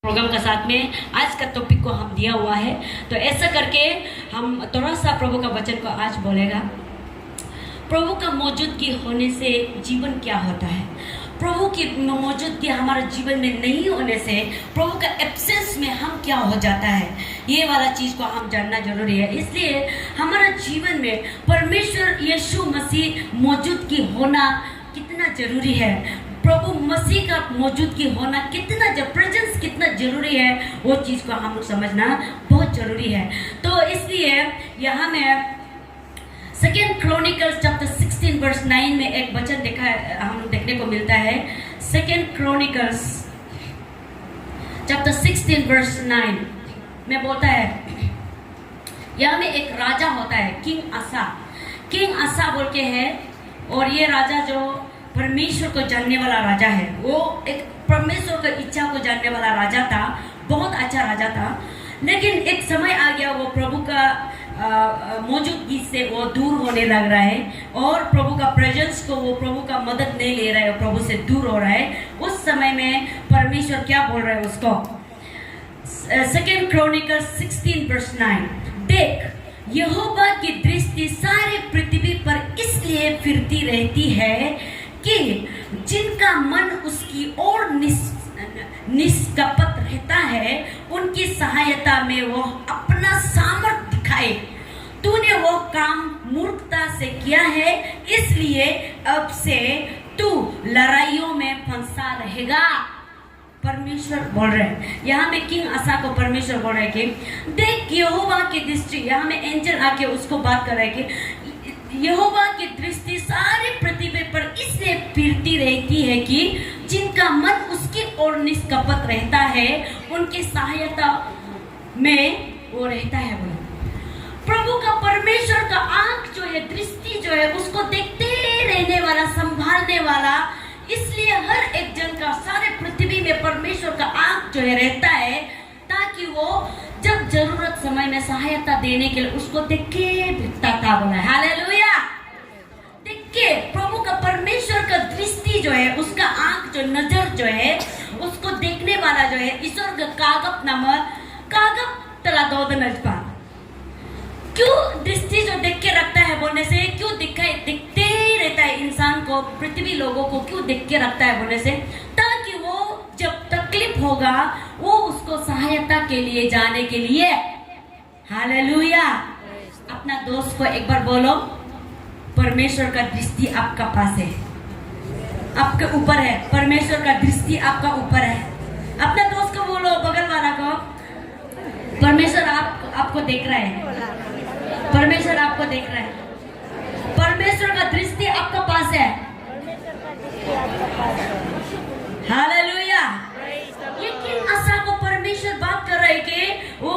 Programme का साथ में आज का टॉपिक को हम दिया हुआ है। तो ऐसा करके हम थोड़ा सा प्रभु का वचन को आज बोलेगा। प्रभु का मौजूदगी होने से जीवन क्या होता है, प्रभु की मौजूदगी हमारे जीवन में नहीं होने से प्रभु का एब्सेंस में हम क्या हो जाता है, ये वाला चीज़ को हम जानना जरूरी है। इसलिए हमारा जीवन में परमेश्वर यीशु मसीह मौजूदगी होना कितना जरूरी है, प्रभु मसीह का मौजूदगी होना कितना प्रेजेंस कितना जरूरी है, वो चीज़ को हम लोग समझना बहुत जरूरी है। तो इसलिए यहाँ में सेकेंड क्रॉनिकल्स चैप्टर 16 वर्स 9 में एक वचन हम लोग देखने को मिलता है। सेकेंड क्रॉनिकल्स चैप्टर 16 वर्स 9 में बोलता है, यहाँ में एक राजा होता है किंग आसा बोल के है, और ये राजा जो परमेश्वर को जानने वाला राजा है, वो एक परमेश्वर की इच्छा को जानने वाला राजा था, बहुत अच्छा राजा था। लेकिन एक समय आ गया वो प्रभु का मौजूदगी से वो दूर होने लग रहा है, और प्रभु का प्रेजेंस को वो प्रभु का मदद नहीं ले रहा है, प्रभु से दूर हो रहा है। उस समय में परमेश्वर क्या बोल रहा है उसको, सेकेंड क्रॉनिकल 16 वर्स 9, देख यहोवा की दृष्टि सारे पृथ्वी पर इसलिए फिरती रहती है कि जिनका मन उसकी ओर निष्कपट रहता है, उनकी सहायता में वो अपना सामर्थ्य दिखाए। तूने वो काम मूर्खता से किया है, इसलिए अब से तू लड़ाइयों में फंसा रहेगा। परमेश्वर बोल रहे हैं, यहाँ में किंग आसा को परमेश्वर बोल रहे हैं कि देख यहोवा की दृष्टि, यहाँ में एंजल आके उसको बात कर रहे हैं कि यहोवा की दृष्टि सारे पृथ्वी पर इसलिए फिरती रहती है कि जिनका मन उसकी ओर निष्कपट रहता है, उनकी सहायता में वो रहता है। बोलो, प्रभु का परमेश्वर का आंख जो है, दृष्टि जो है, उसको देखते रहने वाला, संभालने वाला, इसलिए हर एक जन का सारे पृथ्वी में परमेश्वर का आंख जो है रहता है, ताकि वो जब जरूरत समय में सहायता देने के लिए उसको देख के भिड़ता था। बोला हालेलुया, देख के प्रभु का परमेश्वर का दृष्टि जो है, उसका आंख जो, नजर जो है, उसको देखने वाला जो है, ईश्वर का कागप तला दो नजबा, क्यों दृष्टि जो देख के रखता है बोलने से, क्यों दिखते ही रहता है इंसान को, पृथ्वी लोगों को क्यों देख के रखता है बोलने से, ताकि वो जब तकलीफ होगा वो उसको सहायता के लिए जाने के लिए। हालेलुया, अपना दोस्त को एक बार बोलो, परमेश्वर का दृष्टि आपका पास है, आपके ऊपर है, परमेश्वर का दृष्टि आपका ऊपर है। अपना दोस्त को बोलो, बगल वाला को, परमेश्वर आपको देख रहा है, परमेश्वर आपको देख रहा है, परमेश्वर का दृष्टि आपका पास है। हालेलुया, ये किंग आसा को परमेश्वर बात कर रहे कि वो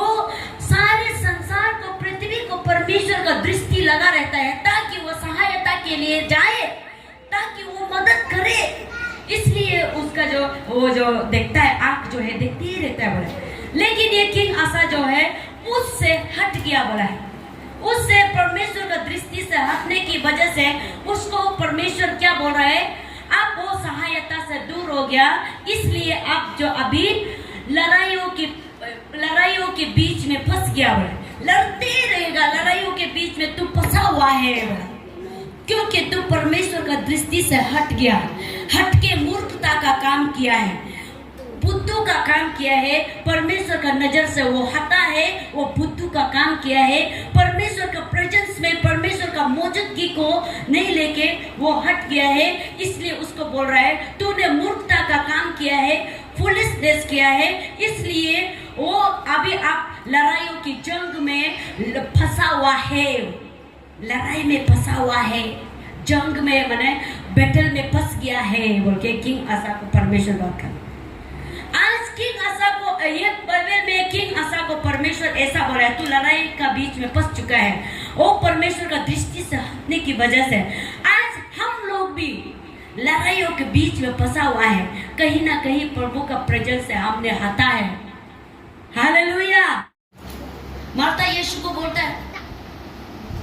सारे संसार को, पृथ्वी को परमेश्वर का दृष्टि लगा रहता है, ताकि वो सहायता के लिए जाए, ताकि वो मदद करे। इसलिए उसका वो जो देखता है, आंख जो है देखती ही रहता है बोला। लेकिन ये किंग आसा जो है उससे हट गया बोला है, उससे परमेश्वर का दृष्टि से हटने की वजह से उसको परमेश्वर क्या बोल रहा है, आप वो सहायता से दूर हो गया, इसलिए आप जो अभी लड़ाइयों के बीच में फंस गया बोला, लड़ते रहेगा, लड़ाइयों के बीच में तू फंसा हुआ है बोला, क्योंकि तू परमेश्वर का दृष्टि से हट गया, हट के मूर्खता का काम किया है, बुद्धू का काम किया है, परमेश्वर का नजर से वो हटा है, वो बुद्धू का काम किया है, परमेश्वर का प्रेजेंस में परमेश्वर का मौजूदगी को नहीं लेके वो हट गया है। इसलिए उसको बोल रहा है, तूने मूर्खता का काम किया है, फुलिशनेस किया है, इसलिए वो अभी आप लड़ाइयों की जंग में फंसा हुआ है, लड़ाई में फंसा हुआ है, जंग में माने बैटल में फंस गया है बोल के किंग आसा को परमेश्वर बात कर। आज किंग आसा को, ये बाइबल में किंग आसा को परमेश्वर ऐसा बोला है, तू लड़ाई का बीच में फंस चुका है, वो परमेश्वर का दृष्टि से हटने की वजह से आज हम लोग भी लड़ाइयों के बीच में फंसा हुआ है, कहीं ना कहीं प्रभु का प्रेजेंस से हमने हटा है। हालेलुया, मार्था यीशु को बोलता है,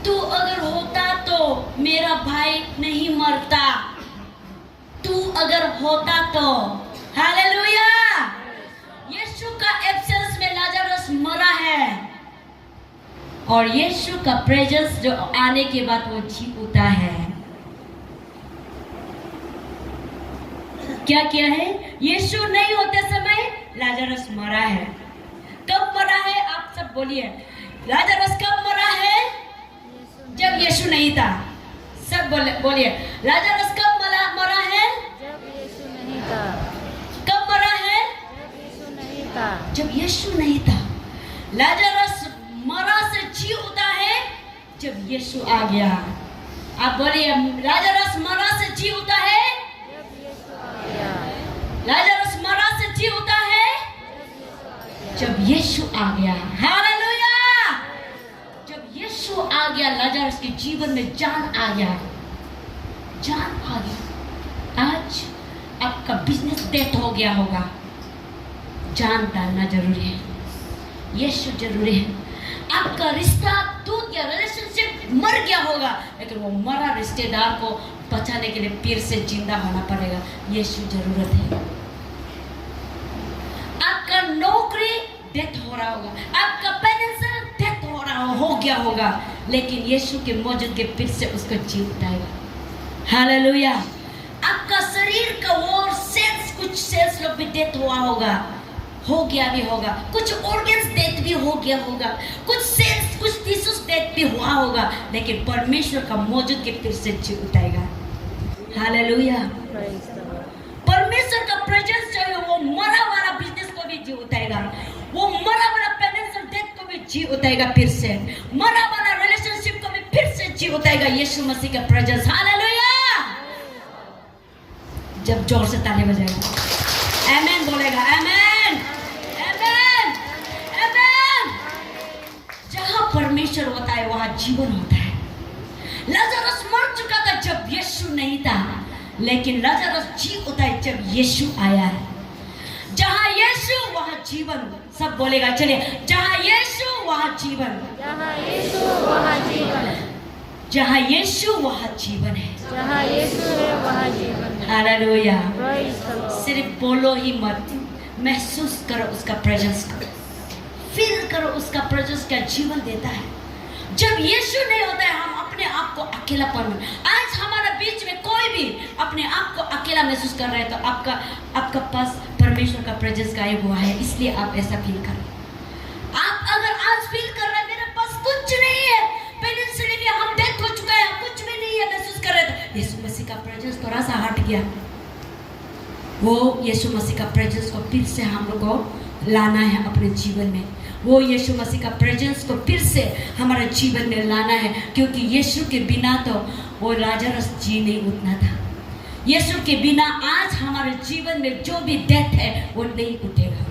तू अगर होता तो मेरा भाई नहीं मरता, तू अगर होता तो। हालेलुया, यीशु और यीशु का प्रेजेंस जो आने के बाद वो जी उठा है। क्या किया है? यीशु नहीं होते समय लाजरस मरा है। कब मरा है? आप सब बोलिए, लाजरस कब मरा है? जब यीशु नहीं था। सब बोलिए, लाजरस कब मरा है? जब यीशु नहीं था। कब मरा है? जब यीशु नहीं था। जब यीशु नहीं था। लाजरस मरा से जी उठा है जब यीशु आ गया। आप बोलिए, लाजरस मरा से जी उठा है जब यीशु आ गया। लाजरस मरा से जी उठा है जब यीशु आ गया। हालेलुया! जब यीशु आ गया, लाजरस के जीवन में जान आ गया। जान आ गया। आज आपका बिजनेस डेथ हो गया होगा, जान डालना जरूरी है। यीशु जरूरी है। आपका रिश्ता टूट गया, रिलेशनशिप मर गया होगा, लेकिन वो मरा रिश्तेदार को बचाने के लिए फिर से जिंदा होना पड़ेगा। यीशु जरूरत है। आपका नौकरी डेथ हो रहा होगा, आपका फाइनेंशियल डेथ हो गया होगा, लेकिन यीशु के मौजूदगी फिर से उसको जी उठाएगा। हालेलुया! आपका शरीर का वो सेल्स, कुछ सेल्स लोग भी डेथ हुआ होगा, हो गया भी होगा, कुछ ऑर्गन्स डेथ भी हो गया होगा, कुछ सेल्स, कुछ टिश्यूज डेथ भी हुआ होगा, लेकिन परमेश्वर का मौजूदगी फिर से जी उठाएगा। हालेलुया! परमेश्वर का प्रेजेंस जो है वो मरा वाला बिजनेस को भी जी उठाएगा, वो मरा वाला फाइनेंशियल डेथ को भी जी उठाएगा, फिर से मरा वाला रिलेशनशिप को भी फिर से जी उठाएगा। यीशु मसीह का प्रेजेंस। हालेलुया! जब जोर से ताली बजाएगा, आमेन बोलेगा, आमेन, आमेन, आमेन। जहां परमेश्वर होता है वहां जीवन होता है। लाजरस मर चुका था जब यीशु नहीं था, लेकिन लाजरस जी उठा है जब यीशु आया है। जहां यीशु वहां जीवन। सब बोलेगा, चलिए, जहां यीशु वहां जीवन। जहाँ यीशु वहाँ जीवन। जहां यीशु वहां जीवन है। जहाँ यीशु है वहाँ जीवन है। हालेलुया! Praise the Lord. सिर्फ बोलो ही मत, महसूस करो उसका प्रेजेंस को, फील करो उसका प्रेजेंस क्या जीवन देता है। जब यीशु नहीं होता है हम अपने आप को अकेलापन में। आज हमारे बीच में कोई भी अपने आप को अकेला महसूस कर रहा है तो आपका पास परमेश्वर का प्रेजेंस गायब हुआ है, इसलिए आप ऐसा फील करें। आप अगर आज फील कर रहे हैं मेरे पास कुछ नहीं है, फाइनेंशियली भी हम डेथ हो चुका है, कुछ भी नहीं है, महसूस कर रहे थे, यीशु मसीह का प्रेजेंस थोड़ा सा हट गया। वो यीशु मसीह का प्रेजेंस को फिर से हम लोग को लाना है अपने जीवन में। वो यीशु मसीह का प्रेजेंस को फिर से हमारे जीवन में लाना है, क्योंकि यीशु के बिना तो वो लाजरस जी नहीं उठना था। यीशु के बिना आज हमारे जीवन में जो भी डेथ है वो नहीं उठेगा।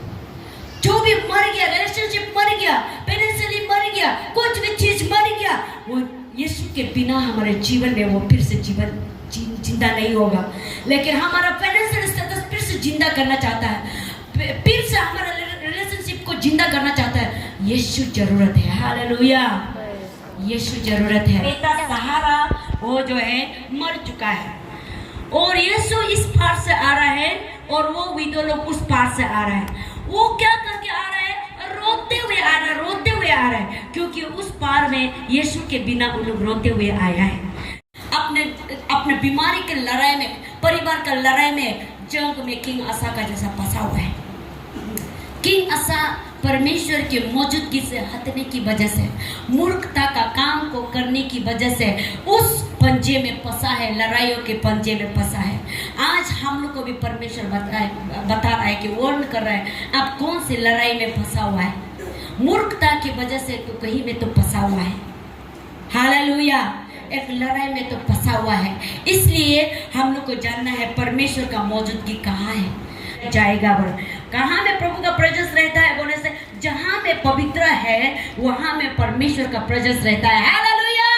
जो भी मर गया, रिलेशनशिप मर गया, फाइनेंशियली मर गया, कुछ भी चीज मर गया, वो यीशु के बिना हमारे जीवन में वो फिर से जीवन जिंदा नहीं होगा। लेकिन हमारा फाइनेंशियल स्टेटस फिर से जिंदा करना चाहता है, फिर से हमारा रिलेशनशिप को जिंदा करना चाहता है। यीशु जरूरत है। हालेलुया! यीशु जरूरत है। बेटा सहारा वो जो है मर चुका है और यीशु इस पार से आ रहा है और वो विधवा लोग उस पार से आ रहा है। वो क्या करके आ रहा है? रोते हुए आ रहा है, रोते हुए आ रहा है, क्योंकि उस पार में यीशु के बिना वो लोग रोते हुए आया है। अपने बीमारी के लड़ाई में, परिवार का लड़ाई में, जंग में किंग आसा का जैसा फंसा हुआ है। किंग आसा परमेश्वर की मौजूदगी से हटने की वजह से, मूर्खता का काम को करने की वजह से उस पंजे में फंसा है, लड़ाइयों के पंजे में फंसा है। आज हम लोग को भी परमेश्वर बता रहा है कि वार्न कर रहा है, आप कौन सी लड़ाई में फंसा हुआ है? मूर्खता की वजह से तो कहीं में तो फंसा हुआ है। हालेलुया! एक लड़ाई में तो फंसा हुआ है। इसलिए हम लोग को जानना है परमेश्वर का मौजूदगी कहाँ है। जाएगा बोल, कहाँ में प्रभु का प्रेजेंस रहता है बोले से, जहाँ में पवित्र है वहाँ में परमेश्वर का प्रेजेंस रहता है। हालेलुया!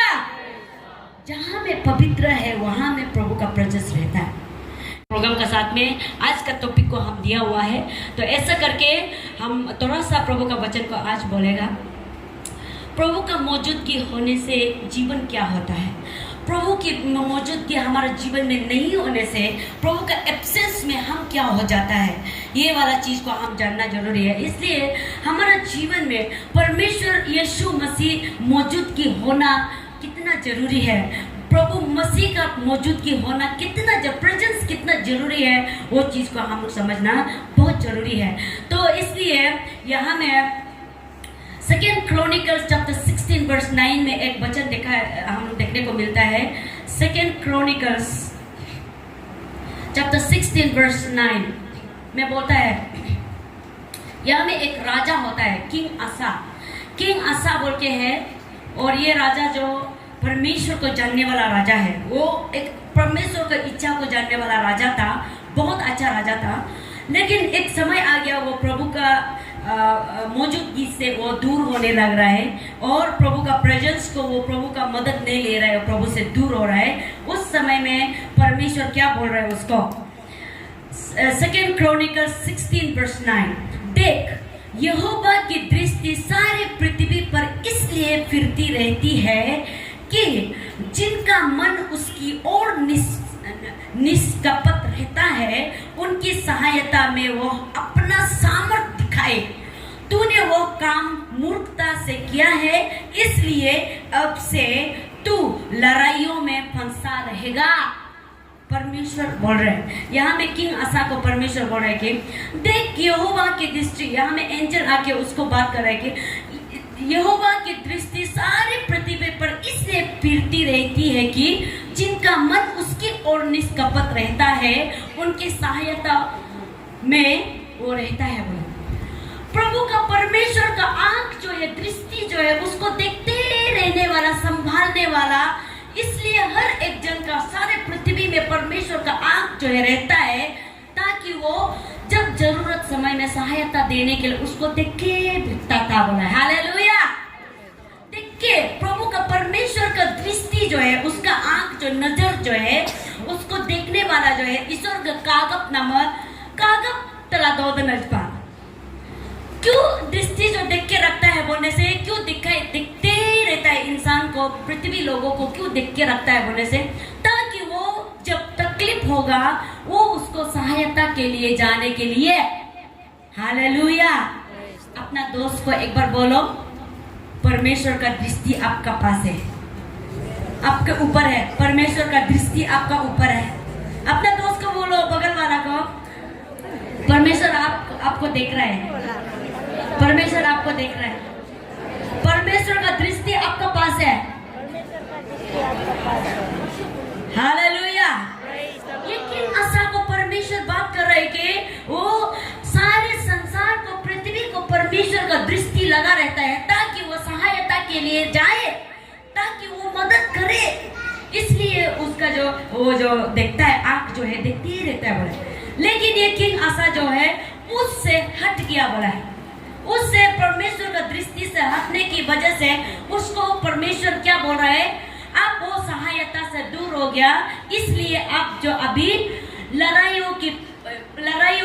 जहाँ में पवित्र है वहाँ में प्रभु का प्रेजेंस रहता है। प्रोग्राम का साथ में आज का टॉपिक को हम दिया हुआ है, तो ऐसा करके हम थोड़ा सा प्रभु का वचन को आज बोलेगा। प्रभु का मौजूदगी होने से जीवन क्या होता है? प्रभु की मौजूदगी हमारे जीवन में नहीं होने से, प्रभु का एब्सेंस प्रेजेंस में हम क्या हो जाता है, ये वाला चीज को हम जानना जरूरी है। इसलिए हमारा जीवन में परमेश्वर यीशु मसीह मौजूदगी होना कितना जरूरी है, प्रभु मसीह का मौजूदगी होना कितना प्रेजेंस कितना जरूरी है, वो चीज को हम लोग समझना बहुत जरूरी है। तो इसलिए यहाँ में 2 Chronicles chapter 16 verse 9 में एक वचन हम देखने को मिलता है। 2 Chronicles chapter 16 verse 9 में बोलता है, यहाँ में एक राजा होता है किंग आसा बोल के है, और ये राजा जो परमेश्वर को जानने वाला राजा है, वो एक परमेश्वर की इच्छा को जानने वाला राजा था, बहुत अच्छा राजा था। लेकिन एक समय आ गया, वो प्रभु का मौजूदगी से वो दूर होने लग रहा है, और प्रभु का प्रेजेंस को वो प्रभु का मदद नहीं ले रहा है, प्रभु से दूर हो रहा है। उस समय में परमेश्वर क्या बोल रहा है उसको, 2 Chronicles 16 verse 9, देख यहोवा की दृष्टि सारे पृथ्वी पर इसलिए फिरती रहती है कि जिनका मन उसकी ओर निष्कपट रहता है, उनकी सहायता में वो अपना सामर्थ्य दिखाए। तूने वो काम मूर्खता से किया है, इसलिए अब से तू लड़ाइयों में फंसा रहेगा। परमेश्वर बोल रहे हैं, यहाँ में किंग आसा को परमेश्वर बोल रहे हैं कि देख यहोवा की दृष्टि, यहाँ में एंजल आके उसको बात कर रहे हैं कि यहोवा की दृष्टि सारी पृथ्वी पर इसलिए फिरती रहती है कि जिनका मन उसकी ओर निष्कपट रहता है, उनकी सहायता में वो रहता है। वो प्रभु का परमेश्वर का आंख जो है, दृष्टि जो है, उसको देखते रहने वाला, संभालने वाला, इसलिए हर एक जन का सारे पृथ्वी में परमेश्वर का आंख जो है रहता है, ताकि वो जब जरूरत समय में सहायता देने के लिए उसको देख के दिखता था। बोला हालेलुया, देख के प्रभु का परमेश्वर का दृष्टि जो है, उसका आंख जो नजर जो है, उसको देखने वाला जो है, ईश्वर का कागप तला दो नजपा, क्यों दृष्टि जो देख के रखता है बोलने से, क्यों दिखते ही रहता है इंसान को, पृथ्वी लोगों को क्यों देख के रखता है बोलने से, ताकि वो जब तकलीफ होगा वो उसको सहायता के लिए जाने के लिए। हालेलुया। अपना दोस्त को एक बार बोलो, परमेश्वर का दृष्टि आपका पास है, आपके ऊपर है, परमेश्वर का दृष्टि आपका ऊपर है। अपना दोस्त को बोलो, बगल वाला को, परमेश्वर आपको देख रहा है, परमेश्वर आपको देख रहा है, परमेश्वर का दृष्टि आपका पास है। हालेलुया। ये किंग आसा को परमेश्वर बात कर रहे हैं कि वो सारे संसार को, पृथ्वी को परमेश्वर का दृष्टि लगा रहता है, ताकि वो सहायता के लिए जाए, ताकि वो मदद करे। इसलिए उसका वो जो देखता है, आंख जो है देखती ही रहता है बोले। लेकिन ये किंग आसा जो है उससे हट गया बोला है, उससे परमेश्वर का दृष्टि से हटने की वजह से उसको परमेश्वर क्या बोल रहा है, आप वो सहायता से दूर हो गया, इसलिए आप जो अभी लड़ाइयों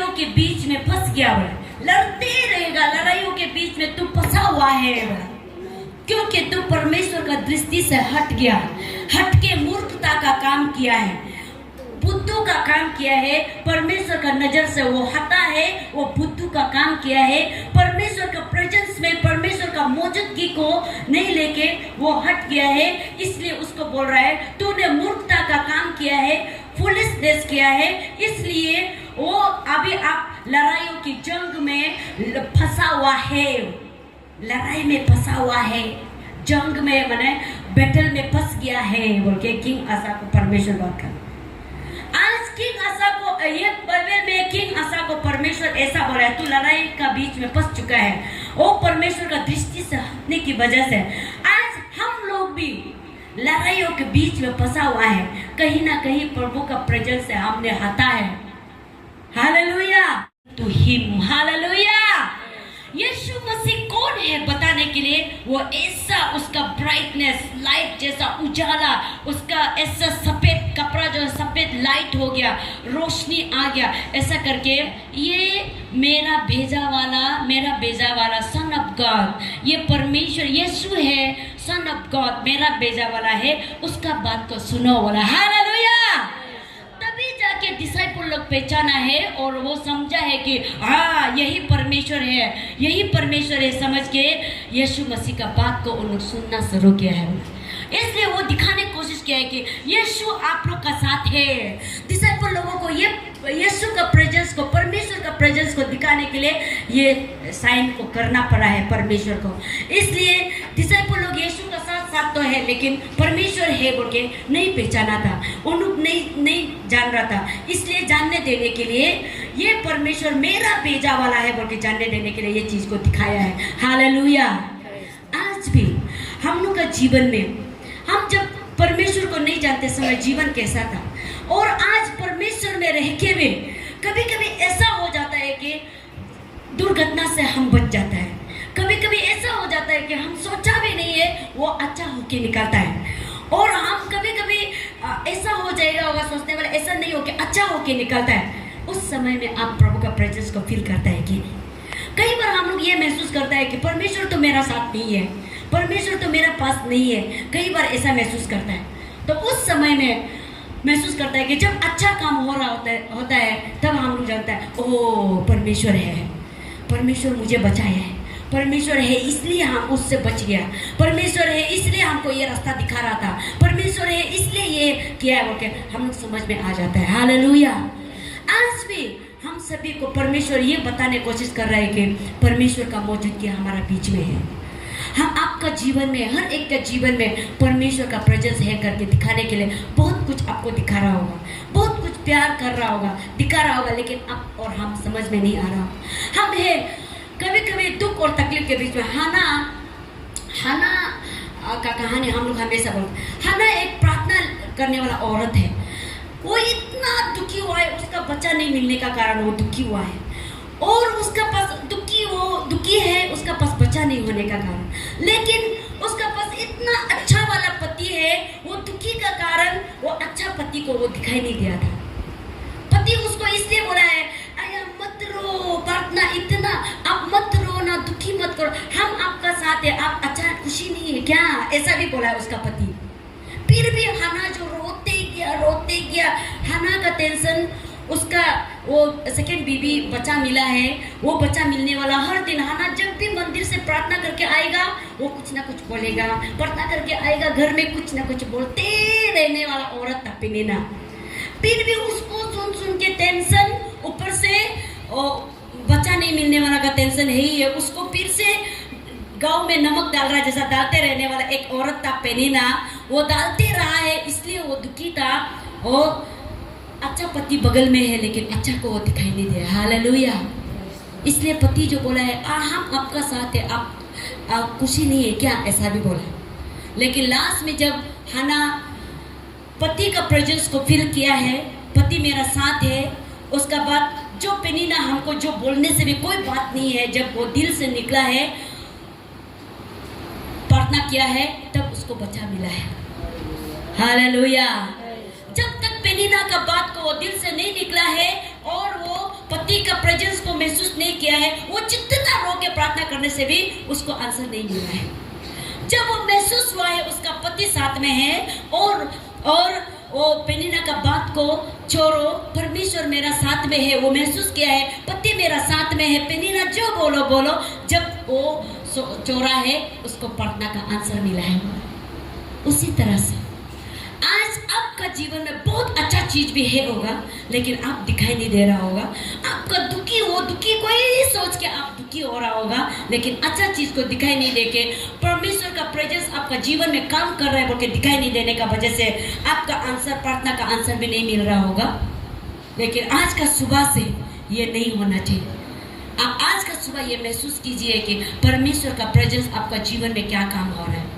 के बीच में फंस गया बोला, लड़ते रहेगा, लड़ाइयों के बीच में तू फंसा हुआ है बोला, क्योंकि तू परमेश्वर का दृष्टि से हट गया, हट के मूर्खता का काम किया है, बुद्धू का काम किया है, परमेश्वर का नजर से वो हटा है, वो बुद्धू का काम किया है, परमेश्वर का प्रेजेंस में परमेश्वर का मौजूदगी को नहीं लेके वो हट गया है। इसलिए उसको बोल रहा है, तूने मूर्खता का काम किया है, फुलिशनेस किया है, इसलिए वो अभी आप लड़ाइयों की जंग में फंसा हुआ है, लड़ाई में फंसा हुआ है, जंग में माने बैटल में फंस गया है बोल के किंग आसा को परमेश्वर बात कर। आज किंग आसा को, ये बाइबल में किंग आसा को परमेश्वर ऐसा बोला है, तू लड़ाई का बीच में फंस चुका है, वो परमेश्वर का दृष्टि से हटने की वजह से आज हम लोग भी लड़ाइयों के बीच में फंसा हुआ है, कहीं ना कहीं प्रभु का प्रेजेंस से हमने हटा है। Hallelujah to him. Hallelujah. Yeshu Masih कौन है बताने के लिए, वो ऐसा उसका ब्राइटनेस, लाइट जैसा उजाला, उसका ऐसा सफेद कपड़ा जो सफेद लाइट हो गया, रोशनी आ गया, ऐसा करके ये मेरा भेजा वाला सन ऑफ गॉड, ये परमेश्वर यीशु है, सन ऑफ गॉड, मेरा भेजा वाला है, उसका बात को सुनो बोला। हालेलुया। तभी जाके के डिसाइपल लोग पहचाना है और वो समझा है कि हाँ यही परमेश्वर है, यही परमेश्वर है, समझ के यीशु मसीह का बात को उन लोग सुनना शुरू किया है। इसलिए वो दिखाने की कोशिश किया है कि यीशु आप लोग का साथ है। डिसाइपल लोगों को ये यीशु का प्रेजेंस को, परमेश्वर का प्रेजेंस को दिखाने के लिए ये साइन को करना पड़ा है परमेश्वर को। इसलिए डिसाइपल लोग यीशु का साथ तो है लेकिन परमेश्वर है बोल के नहीं पहचाना था, उन लोग नहीं जान रहा था। इसलिए जानने देने के लिए ये परमेश्वर मेरा भेजा वाला है बोल के जानने देने के लिए ये चीज को दिखाया है। हालेलुया। आज भी हम लोग का जीवन में हम जब परमेश्वर को नहीं जानते समय जीवन कैसा था, और आज परमेश्वर में रह के भी कभी कभी ऐसा हो जाता है कि दुर्घटना से हम बच जाता है, कभी कभी ऐसा हो जाता है कि हम सोचा भी नहीं है वो अच्छा होके निकलता है, और हम कभी कभी ऐसा हो जाएगा होगा सोचने वाला, ऐसा नहीं हो के अच्छा होके निकलता है। उस समय में आप प्रभु का प्रेजेंस को फील करता है कि नहीं? कई बार हम लोग ये महसूस करता है कि परमेश्वर तो मेरा साथ नहीं है, परमेश्वर तो मेरा पास नहीं है, कई बार ऐसा महसूस करता है। तो उस समय में महसूस करता है कि जब अच्छा काम हो रहा होता है तब हम लोग जानता है ओह परमेश्वर है, परमेश्वर मुझे बचाया है, परमेश्वर है इसलिए हम उससे बच गया, परमेश्वर है इसलिए हमको ये रास्ता दिखा रहा था, परमेश्वर है इसलिए ये किया है बोल के हम लोग समझ में आ जाता है। हालेलुया। आज भी हम सभी को परमेश्वर ये बताने की कोशिश कर रहा है कि परमेश्वर का मौजूदगी हमारा बीच में है। हम आपका जीवन में, हर एक का जीवन में परमेश्वर का प्रेजेंस है करके दिखाने के लिए बहुत कुछ आपको दिखा रहा होगा, बहुत कुछ प्यार कर रहा होगा, दिखा रहा होगा, लेकिन अब और हम समझ में नहीं आ रहा। हम है कभी कभी दुख और तकलीफ के बीच में। हाना का कहानी हम लोग हमेशा बोलते। हाना एक प्रार्थना करने वाला औरत है, वो इतना दुखी हुआ है, उसका बच्चा नहीं मिलने का कारण वो दुखी हुआ है, और उसका पास दुखी है उसका पास बच्चा नहीं होने का कारण, लेकिन उसका पास इतना अच्छा वाला पति है, वो दुखी का कारण वो अच्छा पति को वो दिखाई नहीं दिया था। पति उसको इसलिए बोला है आया मत रो, प्रार्थना इतना आप मत रो ना, दुखी मत करो, हम आपका साथ है, आप अच्छा खुशी नहीं है क्या, ऐसा भी बोला है उसका पति। फिर भी हाना जो रोते गया, हाना का टेंशन, उसका वो सेकंड बीबी बच्चा मिला है, वो बच्चा मिलने वाला, हर दिन हाना जब भी मंदिर से प्रार्थना करके आएगा वो कुछ ना कुछ बोलेगा, प्रार्थना करके आएगा घर में कुछ ना कुछ बोलते रहने वाला औरत था पेनिना। फिर भी उसको सुन के टेंशन, ऊपर से बच्चा नहीं मिलने वाला का टेंशन है ही है, उसको फिर से गांव में नमक डाल रहा है जैसा डालते रहने वाला एक औरत था पेनिना, वो डालते रहा है, इसलिए वो दुखी था। और अच्छा पति बगल में है लेकिन अच्छा को वो दिखाई नहीं दे रहा। हालेलुया। इसलिए पति जो बोला है हम आपका साथ है, आप खुशी नहीं है क्या, ऐसा भी बोला। लेकिन लास्ट में जब हाना पति का प्रेजेंस को फील किया है, पति मेरा साथ है, उसका बाद जो पेनिना हमको जो बोलने से भी कोई बात नहीं है, जब वो दिल से निकला है, प्रार्थना किया है, तब उसको बच्चा मिला है। हालेलुया। जब तक पेनिना का बात को वो दिल से नहीं निकला है और वो पति का प्रेजेंस को महसूस नहीं किया है, वो जितना रो के प्रार्थना करने से भी उसको आंसर नहीं मिला है। जब वो महसूस हुआ है उसका पति साथ में है और वो पेनिना का बात को छोड़ो, परमेश्वर मेरा साथ में है, वो महसूस किया है, पति मेरा साथ में है, पेनिना जो बोलो, जब वो चोरा है उसको प्रार्थना का आंसर मिला है। उसी तरह से आज आपका जीवन में बहुत अच्छा चीज भी है होगा, लेकिन आप दिखाई नहीं दे रहा होगा। आपका दुखी कोई सोच के आप दुखी हो रहा होगा, लेकिन अच्छा चीज को दिखाई नहीं देके परमेश्वर का प्रेजेंस आपका जीवन में काम कर रहा है बोल के दिखाई नहीं देने का वजह से आपका आंसर, प्रार्थना का आंसर भी नहीं मिल रहा होगा। लेकिन आज का सुबह से ये नहीं होना चाहिए। आप आज का सुबह ये महसूस कीजिए कि परमेश्वर का प्रेजेंस आपका जीवन में क्या काम हो रहा है।